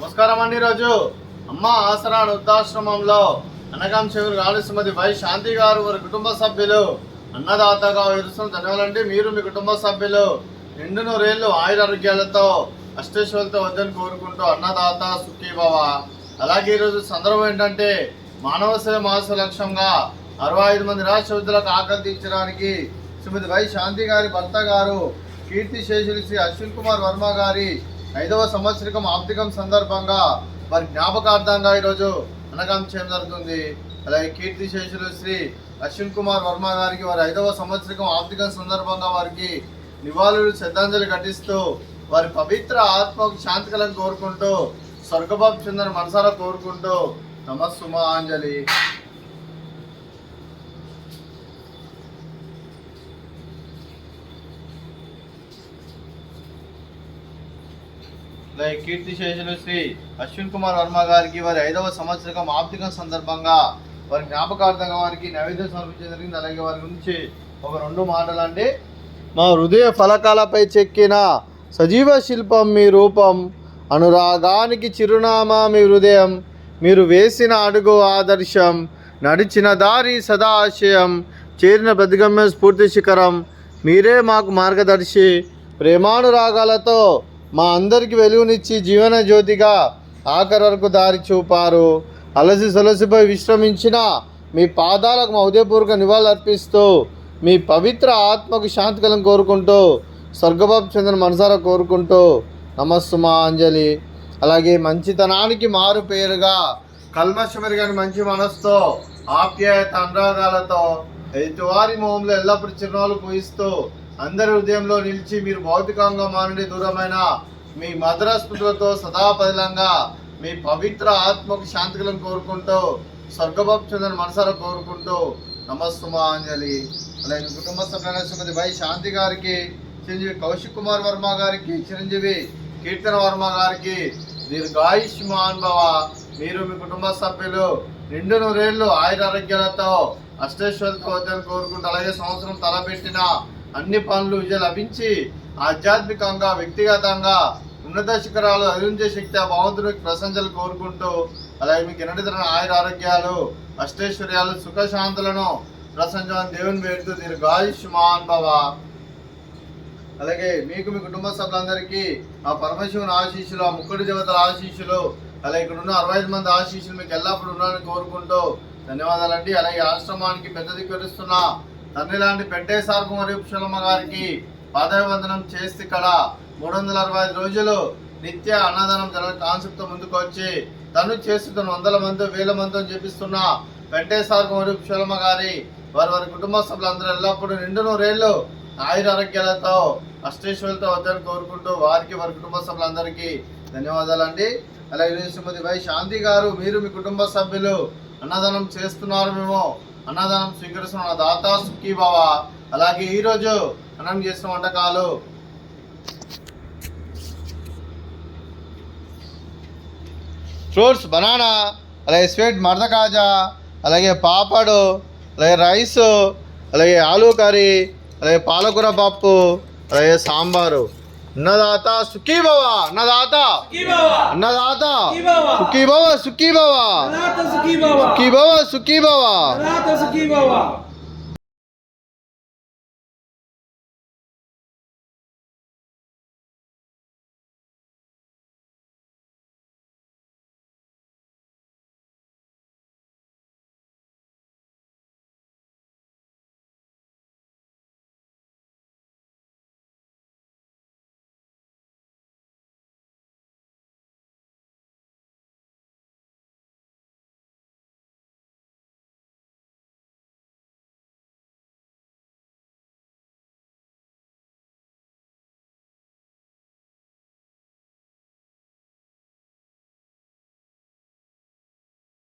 నమస్కారం అండి. ఈరోజు అమ్మ ఆసరా వృద్ధాశ్రమంలో అనగాం చెవులు గాలి శ్రీమతి వై శాంతి గారు వారి కుటుంబ సభ్యులు అన్నదాతగా ఎదురుస్తున్న ధన్యవాదాలండి. మీరు మీ కుటుంబ సభ్యులు నిండు నూరేళ్లు ఆయురారోగ్యాలతో అష్టైశ్వర్యాలతో వద్దని కోరుకుంటూ అన్నదాత సుఖీభవ. అలాగే ఈరోజు సందర్భం ఏంటంటే మానవ సేవ మాస లక్ష్యంగా 65 మంది రాష్ట్ర వృద్ధులకు ఆకలి తీర్చడానికి శ్రీమతి వై శాంతి గారి భర్త గారు కీర్తి శేషులు శ్రీ అశ్విన్ కుమార్ వర్మ గారి 5వ సంవత్సరికం ఆబ్దికం సందర్భంగా వారి జ్ఞాపకార్థంగా ఈరోజు అనగాం చేయడం జరుగుతుంది. అలాగే కీర్తి శేషులు శ్రీ అశ్విన్ కుమార్ వర్మ గారికి వారి 5వ సంవత్సరికం ఆబ్దికం సందర్భంగా వారికి నివాళులు శ్రద్ధాంజలి ఘటిస్తూ వారి పవిత్ర ఆత్మకు శాంతి కలను కోరుకుంటూ స్వర్గబాబు చంద్ర మనసారా కోరుకుంటూ నమస్సుమాంజలి. కీర్తి శేషులు శ్రీ అశ్విన్ కుమార్ వర్మ గారికి వారి 5వ సంవత్సరం ఆబ్దికం సందర్భంగా వారి జ్ఞాపకార్థంగా వారికి నైవేద్యం సమర్పించడం జరిగింది. అలాగే వారి గురించి ఒక 2 మాటలు అండి. మా హృదయ ఫలకాలపై చెక్కిన సజీవ శిల్పం మీ రూపం, అనురాగానికి చిరునామా మీ హృదయం, మీరు వేసిన అడుగు ఆదర్శం, నడిచిన దారి సదా ఆశయం, చేరిన ప్రతిగమ్య స్ఫూర్తి శిఖరం, మీరే మాకు మార్గదర్శి, ప్రేమానురాగాలతో మా అందరికి వెలుగునిచ్చి జీవన జ్యోతిగా ఆఖరి వరకు దారి చూపారు. అలసి సొలసిపై విశ్రమించిన మీ పాదాలకు మా హృదయపూర్వక నివాళులు అర్పిస్తూ మీ పవిత్ర ఆత్మకు శాంతి కలను కోరుకుంటూ స్వర్గబాబు చంద్ర మనసారా కోరుకుంటూ నమస్సుమాంజలి. అలాగే మంచితనానికి మారు పేరుగా కల్మషమెరుగని మంచి మనసుతో ఆప్యాయత అనురాగాలతో ఎదుటివారి మొహంలో ఎల్లప్పుడూ చిరునవ్వులు పూయిస్తూ అందరి హృదయంలో నిలిచి మీరు భౌతికంగా మానండి దూరమైన మీ మధుర స్మృతులతో సదాపదిలంగా మీ పవిత్ర ఆత్మకు శాంతికలను కోరుకుంటూ స్వర్గబాబు చంద్ర మనసారా కోరుకుంటూ నమస్సుమాంజలి. అలాగే కుటుంబ సభ్యులైన శ్రీమతి వై శాంతి గారికి, చిరంజీవి కౌశిక్ కుమార్ వర్మ గారికి, చిరంజీవి కీర్తన వర్మ గారికి దీర్ఘాయుష్మాన్ భవ. మీరు మీ కుటుంబ సభ్యులు నిండు నూరేళ్లు ఆయురారోగ్యాలతో అష్టైశ్వర్యాలతో వద్దని కోరుకుంటూ అలాగే సంవత్సరం తలపెట్టిన అన్ని పనులు విజయం లభించి ఆధ్యాత్మికంగా వ్యక్తిగతంగా ఉన్నత శిఖరాలు అధిరించే శక్తి ఆ భగవంతుడికి ప్రశంసలు కోరుకుంటూ అలాగే మీకు ఎన్నటితర ఆయురారోగ్యాలు అష్టైశ్వర్యాలు సుఖశాంతులను ప్రశంసని దేవుని పేరుతో దీర్ఘాయుష్మాన్ భవ. అలాగే మీకు మీ కుటుంబ సభ్యులందరికీ ఆ పరమశివుని ఆశీస్సులు, ఆ ముక్కడి దేవతల ఆశీస్సులు, అలాగే ఇక్కడ ఉన్న 65 మంది ఆశీస్సులు మీకు ఎల్లప్పుడూ ఉండాలని కోరుకుంటూ ధన్యవాదాలండి. అలాగే ఆశ్రమానికి పెద్ద దిక్కురిస్తున్న తండ్రి లాంటి పెంటేసార్కు మరియు పుష్పలమ్మ గారికి పాదాభివందనం చేస్తే ఇక్కడ 365 రోజులు నిత్య అన్నదానం జరగ కాన్సెప్ట్తో ముందుకు వచ్చి తను చేస్తున్న 100 మంది 1000 మందితో చేపిస్తున్న పెంటేసార్కు మరియు పుష్పలమ్మ గారి వారి కుటుంబ సభ్యులందరూ ఎల్లప్పుడూ నిండు నూరేళ్లు ఆయురారోగ్యాలతో అష్టైశ్వర్యాలతో వద్దని కోరుకుంటూ వారికి వారి కుటుంబ సభ్యులందరికీ ధన్యవాదాలండి. అలాగే శ్రీమతి వై శాంతి గారు, మీరు మీ కుటుంబ సభ్యులు అన్నదానం చేస్తున్నారు, మేము అన్నదానం స్వీకరిస్తున్న దాత సుఖీభవ. అలాగే ఈరోజు అన్నం చేస్తున్న వంటకాలు ఫ్రూట్స్ బనానా, అలాగే స్వీట్ మర్ద కాజా, అలాగే పాపడు, అలాగే రైస్, అలాగే ఆలూ కర్రీ, అలాగే పాలకూర పప్పు, అలాగే సాంబారు. అన్నదాత సుఖీభవ, అన్నదాత అన్నదాత సుఖీభవ సుఖీభవ సుఖీభవ సుఖీభవ.